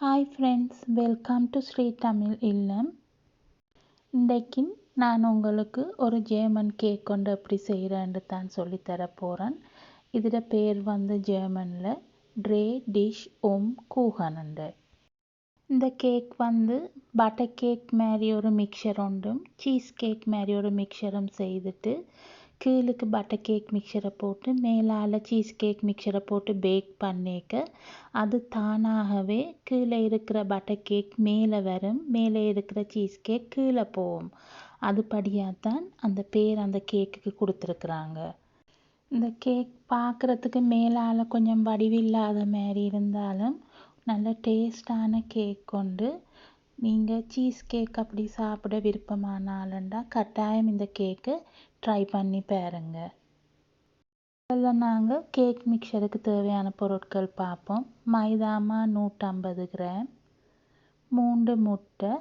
Hi friends, welcome to Sri Tamil Illam. இன்றைக்கு நான் உங்களுக்கு ஒரு ஜெர்மன் கேக் கொண்டு எப்படி செய்கிறேன்னு தான் சொல்லித்தர போகிறேன். இதோட பேர் ஜெர்மனில் ட்ரே டிஷ் கூஹனுண்டு. இந்த கேக் பட்டர் கேக் மாதிரி ஒரு மிக்சர் ஒன்றும் சீஸ் கேக் மாதிரி ஒரு மிக்சரும் செய்துட்டு கீழுக்கு பட்டர் கேக் மிக்சரை போட்டு மேலால் சீஸ் கேக் மிக்சரை போட்டு பேக் பண்ணிக்க அது தானாகவே கீழே இருக்கிற பட்டர் கேக் மேலே வரும், மேலே இருக்கிற சீஸ் கேக் கீழே போகும். அதுபடியாக தான் அந்த பேர் அந்த கேக்குக்கு கொடுத்துருக்குறாங்க. இந்த கேக் பார்க்குறதுக்கு மேலால் கொஞ்சம் வடிவில்லாத மாதிரி இருந்தாலும் நல்ல டேஸ்டான கேக் கொண்டு நீங்கள் சீஸ் கேக் அப்படி சாப்பிட விருப்பமானாலுண்டா கட்டாயம் இந்த கேக்கு ட்ரை பண்ணி பாருங்க. அதில் நாங்கள் கேக் மிக்சருக்கு தேவையான பொருட்கள் பார்ப்போம். மைதாமா 150 கிராம், 3 முட்டை,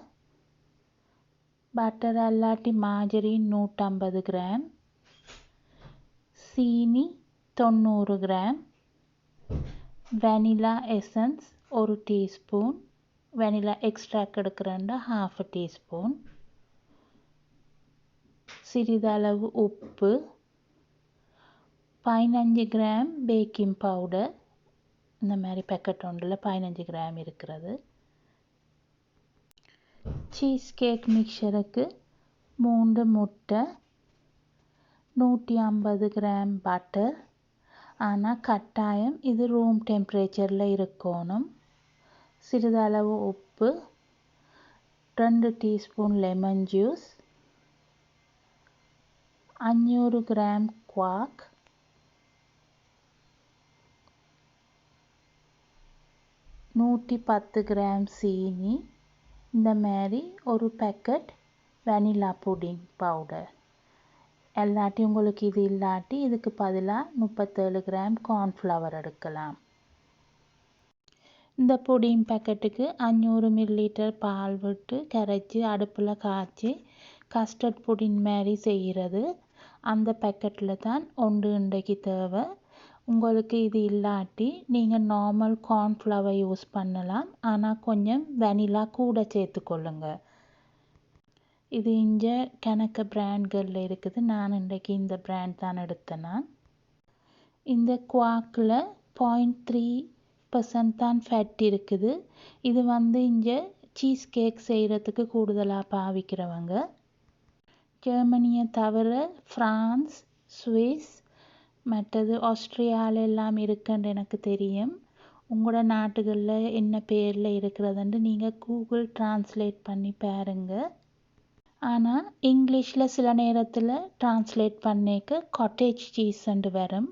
பட்டர் அல்லாட்டி மார்ஜரின் 150 கிராம், சீனி 90 gram, vanilla essence 1 teaspoon, vanilla extract எடுக்கிறேன்டா 1/2 டீஸ்பூன், சிறிதளவு உப்பு, 15 கிராம் பேக்கிங் பவுடர், இந்த மாதிரி பேக்கெட் ஒன்றில் 15 கிராம் இருக்கிறது. சீஸ் கேக் மிக்சருக்கு 3 முட்டை, 150 கிராம் பட்டர், ஆனால் கட்டாயம் இது ரூம் டெம்பரேச்சரில் இருக்கணும். சிறிதளவு உப்பு, 2 teaspoon lemon juice, 500 gram quark, 110 gram சீனி, இந்த மாதிரி ஒரு பேக்கெட் வெனிலா புடிங் பவுடர். எல்லாட்டி உங்களுக்கு இது இல்லாட்டி இதுக்கு பதிலாக 37 கிராம் கார்ன்ஃப்ளவர் எடுக்கலாம். இந்த புடிங் பேக்கெட்டுக்கு 500 மில்லிலிட்டர் பால் விட்டு கரைச்சி அடுப்பில் காய்ச்சி கஸ்டர்ட் புடிங் மாதிரி செய்கிறது. அந்த பேக்கெட்டில் தான் ஒன்று இன்றைக்கு தேவை. உங்களுக்கு இது இல்லாட்டி நீங்கள் நார்மல் கார்ன்ஃப்ளவர் யூஸ் பண்ணலாம், ஆனால் கொஞ்சம் வெனிலா கூட சேர்த்துக்கொள்ளுங்க. இது இங்கே கணக்கு பிராண்ட்களில் இருக்குது. நான் இன்றைக்கு இந்த பிராண்ட் தான் எடுத்தேன். நான் இந்த குவாக்கில் 0.3% தான் ஃபேட் இருக்குது. இது இங்கே சீஸ் கேக் செய்கிறதுக்கு கூடுதலாக பாவிக்கிறவங்க. ஜெர்மனியை தவிர ஃப்ரான்ஸ், சுவிஸ், மற்றது ஆஸ்திரியாலெல்லாம் இருக்குன்னு எனக்கு தெரியும். உங்களோட நாட்டுகளில் என்ன பேரில் இருக்கிறதுன்னு நீங்கள் கூகுள் டிரான்ஸ்லேட் பண்ணி பாருங்கள். ஆனால் இங்கிலீஷில் சில நேரத்தில் டிரான்ஸ்லேட் பண்ணிக்க காட்டேஜ் சீஸ்ன்னு வரும்.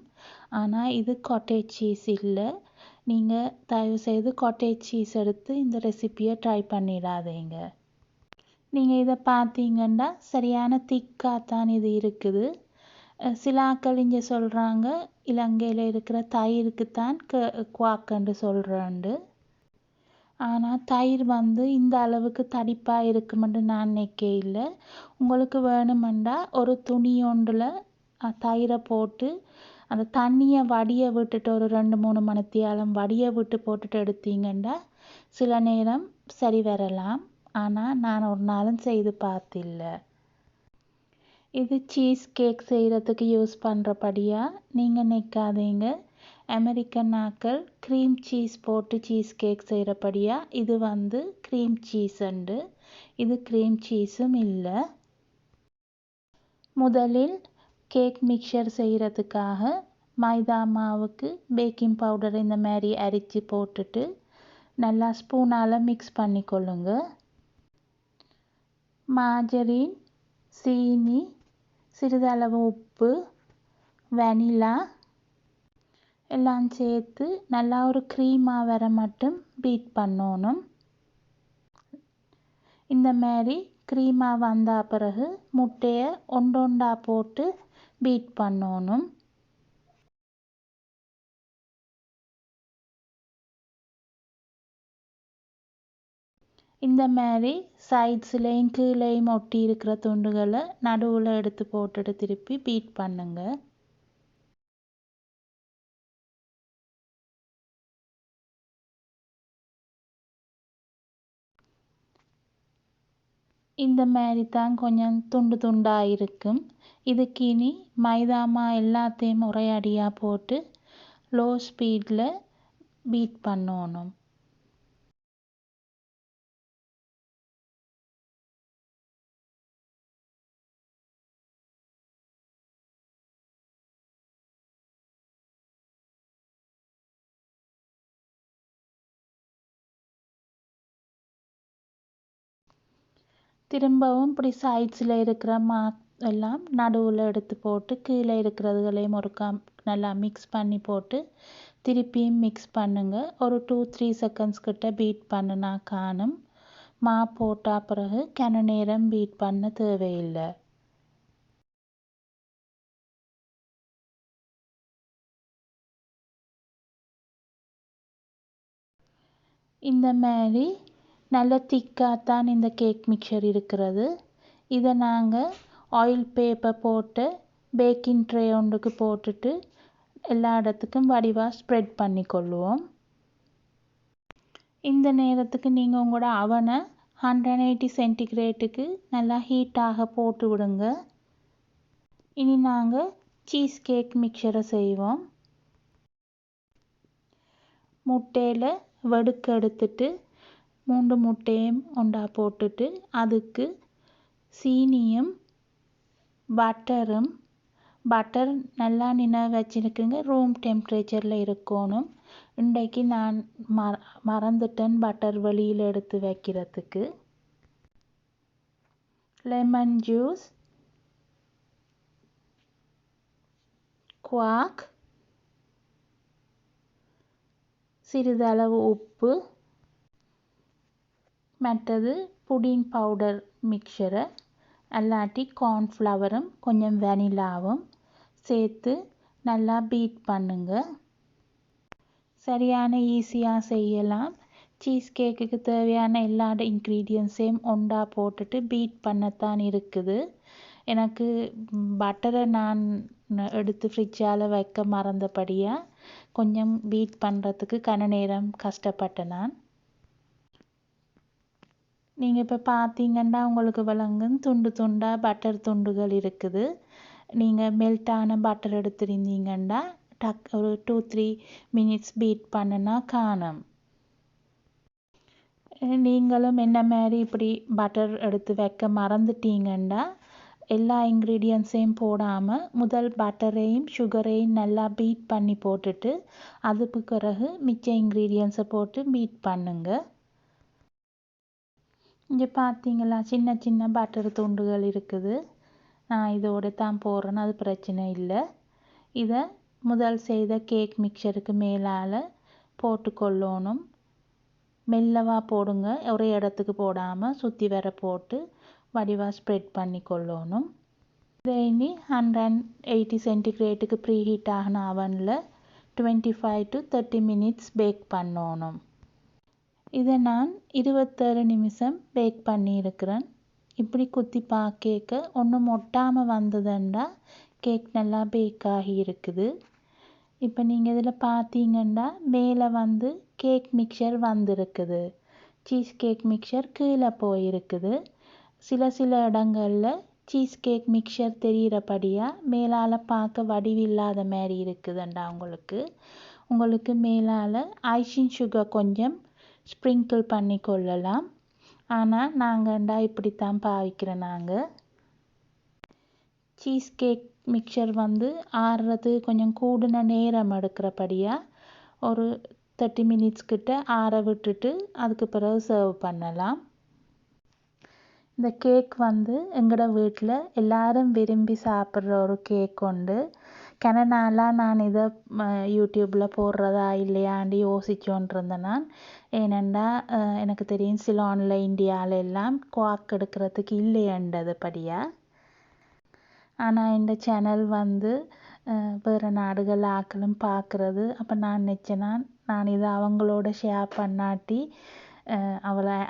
ஆனால் இது காட்டேஜ் சீஸ் இல்லை. நீங்கள் தயவுசெய்து காட்டேஜ் சீஸ் எடுத்து இந்த ரெசிப்பியை ட்ரை பண்ணிடாதீங்க. நீங்கள் இதை பார்த்தீங்கன்னா சரியான திக்காக தான் இது இருக்குது. சில ஆக்கள் இங்கே சொல்கிறாங்க இலங்கையில் இருக்கிற தயிருக்கு தான் குவாக்குன்னு சொல்கிறாண்டு. ஆனால் தயிர் இந்த அளவுக்கு தடிப்பாக இருக்குமென்று நான் நினைக்க இல்லை. உங்களுக்கு வேணுமெண்டா ஒரு துணி ஒன்றில் தயிரை போட்டு அந்த தண்ணியை வடிய விட்டுட்டு ஒரு 2-3 மணித்தியாலம் வடிய விட்டு போட்டுட்டு எடுத்தீங்கன்னா சில நேரம் சரி வரலாம். ஆனால் நான் ஒரு நாளும் செய்து பார்த்தில்ல. இது சீஸ் கேக் செய்கிறதுக்கு யூஸ் பண்ணுறபடியாக நீங்கள் நிற்காதீங்க. அமெரிக்கன் ஆக்கள் க்ரீம் சீஸ் போட்டு சீஸ் கேக் செய்கிறபடியாக இது க்ரீம் சீஸுண்டு. இது க்ரீம் சீஸும் இல்லை. முதலில் கேக் மிக்சர் செய்கிறதுக்காக மைதா மாவுக்கு பேக்கிங் பவுடர் இந்த மாதிரி அரைச்சி போட்டுட்டு நல்லா ஸ்பூனால் மிக்ஸ் பண்ணிக்கொள்ளுங்க. மார்ஜரின், சீனி, சிறிதளவு உப்பு, வெனிலா எல்லாம் சேர்த்து நல்லா ஒரு க்ரீமாக வர மட்டும் பீட் பண்ணணும். இந்த மாதிரி க்ரீமாக வந்த பிறகு முட்டையை ஒன்றொண்டா போட்டு பீட் பண்ணணும். இந்த மாதிரி சைட்ஸ்லேயும் கீழேயும் ஒட்டி இருக்கிற துண்டுகளை நடுவில் எடுத்து போட்டுட்டு திருப்பி பீட் பண்ணுங்க. இந்த மாதிரி தான் கொஞ்சம் துண்டு துண்டாக இருக்கும். இதுக்கு இனி மைதாமா எல்லாத்தையும் ஒரே அடியாக போட்டு லோ ஸ்பீடில் பீட் பண்ணணும். திரும்பவும் இப்படி சைட்ஸில் இருக்கிற எல்லாம் நடுவில் எடுத்து போட்டு கீழே இருக்கிறதுகளையும் ஒருக்கா நல்லா மிக்ஸ் பண்ணி போட்டு திருப்பியும் மிக்ஸ் பண்ணுங்க. ஒரு 2-3 செகண்ட்ஸ் கிட்ட பீட் பண்ணுனா காணும். போட்டா பிறகு கன நேரம் பீட் பண்ண தேவையில்லை. இந்த மாதிரி நல்ல திக்காகத்தான் இந்த கேக் மிக்சர் இருக்கிறது. இதை நாங்கள் ஆயில் பேப்பர் போட்டு பேக்கிங் ட்ரே ஒன்றுக்கு போட்டுட்டு எல்லா இடத்துக்கும் வடிவாக ஸ்ப்ரெட் பண்ணி கொள்ளுவோம். இந்த நேரத்துக்கு நீங்கள் உங்களோட அவனை 180 சென்டிகிரேட்டுக்கு நல்லா ஹீட்டாக போட்டு விடுங்க. இனி நாங்கள் சீஸ் கேக் மிக்சரை செய்வோம். முட்டையில் வடுக்க எடுத்துட்டு 3 முட்டையும் ஒன்றா போட்டுட்டு அதுக்கு சீனியும் பட்டர் நல்லா வச்சுருக்குங்க. ரூம் டெம்பரேச்சரில் இருக்கணும். இன்றைக்கு நான் மறந்துட்டேன் பட்டர் வெளியில் எடுத்து வைக்கிறதுக்கு. லெமன் ஜூஸ், குவாக், சிறிதளவு உப்பு, மற்றது புடிங் பவுடர் மிக்சரை அல்லாட்டி கார்ன்ஃப்ளவரும் கொஞ்சம் வெனிலாவும் சேர்த்து நல்லா பீட் பண்ணுங்க. சரியான ஈஸியாக செய்யலாம். சீஸ் கேக்குக்கு தேவையான எல்லா இன்க்ரீடியன்ஸையும் ஒன்றா போட்டுட்டு பீட் பண்ணத்தான் இருக்குது. எனக்கு பட்டரை நான் எடுத்து ஃப்ரிட்ஜால் வைக்க மறந்தபடியாக கொஞ்சம் பீட் பண்ணுறதுக்கு கன நேரம் கஷ்டப்பட்டேன் நான். நீங்கள் இப்போ பார்த்தீங்கன்னா உங்களுக்கு விளங்கும் துண்டு துண்டாக பட்டர் துண்டுகள் இருக்குது. நீங்கள் மெல்ட்டான பட்டர் எடுத்துருந்தீங்கன்னா ஒரு 2-3 மினிட்ஸ் பீட் பண்ணுனா காணும். நீங்களும் என்ன மாதிரி இப்படி பட்டர் எடுத்து வைக்க மறந்துட்டீங்கன்னா எல்லா இன்க்ரீடியன்ஸையும் போடாமல் முதல் பட்டரையும் சுகரையும் நல்லா பீட் பண்ணி போட்டுட்டு அதுக்கு பிறகு மிச்ச இன்க்ரீடியன்ஸை போட்டு பீட் பண்ணுங்க. இங்கே பார்த்தீங்களா சின்ன சின்ன பட்டர் துண்டுகள் இருக்குது. நான் இதோடு தான் போடுறேன், அது பிரச்சனை இல்லை. இதை முதல் செய்த கேக் மிக்சருக்கு மேலால் போட்டுக்கொள்ளணும். மெல்லவாக போடுங்க, ஒரே இடத்துக்கு போடாமல் சுற்றி வர போட்டு வடிவாக ஸ்ப்ரெட் பண்ணி கொள்ளணும். இதை இனி 180 சென்டிகிரேட்டுக்கு ப்ரீ ஹீட் ஆகின அவனில் 25 to 30 மினிட்ஸ் பேக் பண்ணணும். இதை நான் 27 நிமிஷம் பேக் பண்ணியிருக்கிறேன். இப்படி குத்தி பார்க்க ஒன்றும் ஒட்டாமல் வந்ததுண்டா கேக் நல்லா பேக் ஆகி இருக்குது. இப்போ நீங்கள் இதில் பார்த்தீங்கன்னா மேலே கேக் மிக்சர் வந்திருக்குது. சீஸ் கேக் மிக்சர் கீழே போயிருக்குது. சில இடங்களில் சீஸ் கேக் மிக்சர் தெரிகிறபடியாக மேலால் பார்க்க வடிவில்லாத மாதிரி இருக்குதுண்டா உங்களுக்கு மேலால் ஐசிங் சுகர் கொஞ்சம் ஸ்ப்ரிங்கிள் பண்ணி கொள்ளலாம். ஆனால் நாங்கள்டா இப்படித்தான் பாவிக்கிறோம். நாங்கள் சீஸ் கேக் மிக்சர் ஆறுறது கொஞ்சம் கூடுன நேரம் எடுக்கிறபடியாக ஒரு 30 மினிட்ஸ் கிட்ட ஆற விட்டுட்டு அதுக்கு பிறகு சர்வ் பண்ணலாம். இந்த கேக் எங்களோட வீட்டில் எல்லாரும் விரும்பி சாப்பிட்ற ஒரு கேக் உண்டு. நாளாக நான் இதை யூடியூப்பில் போடுறதா இல்லையாண்டி யோசிச்சோன்னு இருந்தேன் நான். ஏனெண்டா எனக்கு தெரியும் சிலோனில் இந்தியாவில் எல்லாம் குவாக் எடுக்கிறதுக்கு இல்லையண்டது படியாக. ஆனால் இந்த சேனல் வேறு நாடுகள் ஆக்களும் பார்க்குறது. அப்போ நான் நினச்சேன்னா நான் இதை அவங்களோட ஷேர் பண்ணாட்டி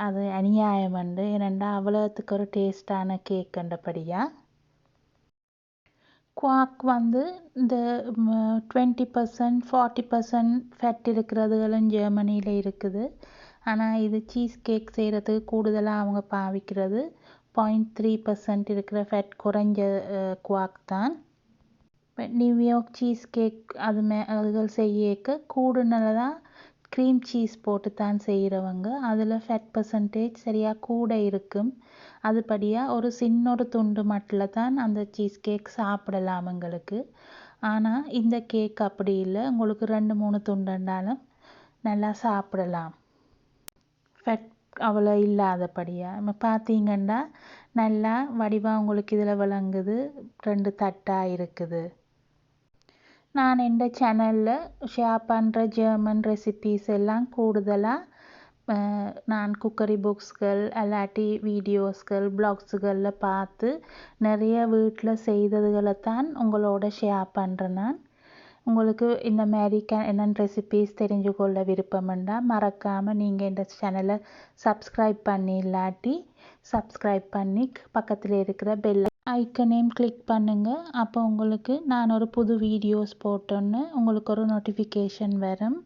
அது அநியாயம் உண்டு. ஏனெண்டா அவ்வளோத்துக்கு ஒரு டேஸ்டான கேக் கண்டபடியாக. குவாக் இந்த 20% 40% ஃபேட் இருக்கிறதுகளும் ஜெர்மனியில் இருக்குது. ஆனால் இது சீஸ் கேக் செய்கிறதுக்கு கூடுதலாக அவங்க பாவிக்கிறது 0.3% இருக்கிற ஃபேட் குறைஞ்ச குவாக் தான். நியூயார்க் சீஸ் கேக் அதுகள் செய்யக்க கூடுனதான் க்ரீம் சீஸ் போட்டு தான் செய்கிறவங்க. அதில் ஃபேட் பர்சன்டேஜ் சரியாக கூட இருக்கும். அதுபடியாக ஒரு சின்ன துண்டு மட்டில் தான் அந்த சீஸ் கேக் சாப்பிடலாம் எங்களுக்கு. ஆனால் இந்த கேக் அப்படி இல்லை, உங்களுக்கு 2-3 துண்டுண்டாலும் நல்லா சாப்பிடலாம். ஃபேட் அவ்வளோ இல்லாதபடியாக நம்ம பார்த்தீங்கன்னா நல்லா வடிவாக உங்களுக்கு இதில் விளங்குது. 2 தட்டாக இருக்குது. நான் இந்த சேனலில் ஷேர் பண்ணுற ஜெர்மன் ரெசிபீஸ் எல்லாம் கூடுதலாக நான் குக்கரி புக்ஸ்கள் அல்லாட்டி வீடியோஸ்கள் பிளாக்ஸுகளில் பார்த்து நிறைய வீட்டில் செய்ததுகளை தான் உங்களோட ஷேர் பண்ணுறேன். நான் உங்களுக்கு இந்த மாதிரி என்னென்ன ரெசிபீஸ் தெரிஞ்சு கொள்ள விருப்பம்ண்டா மறக்காமல் நீங்கள் இந்த சேனலை சப்ஸ்கிரைப் பண்ணி இல்லாட்டி சப்ஸ்கிரைப் பண்ணி பக்கத்தில் இருக்கிற பெல் ஐக்கனையும் கிளிக் பண்ணுங்கள். அப்போ உங்களுக்கு நான் ஒரு புது வீடியோஸ் போட்டோன்னு உங்களுக்கு ஒரு நோட்டிஃபிகேஷன் வரும்.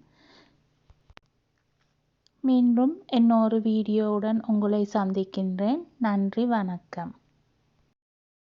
மீண்டும் இன்னொரு வீடியோவுடன் உங்களை சந்திக்கின்றேன். நன்றி, வணக்கம்.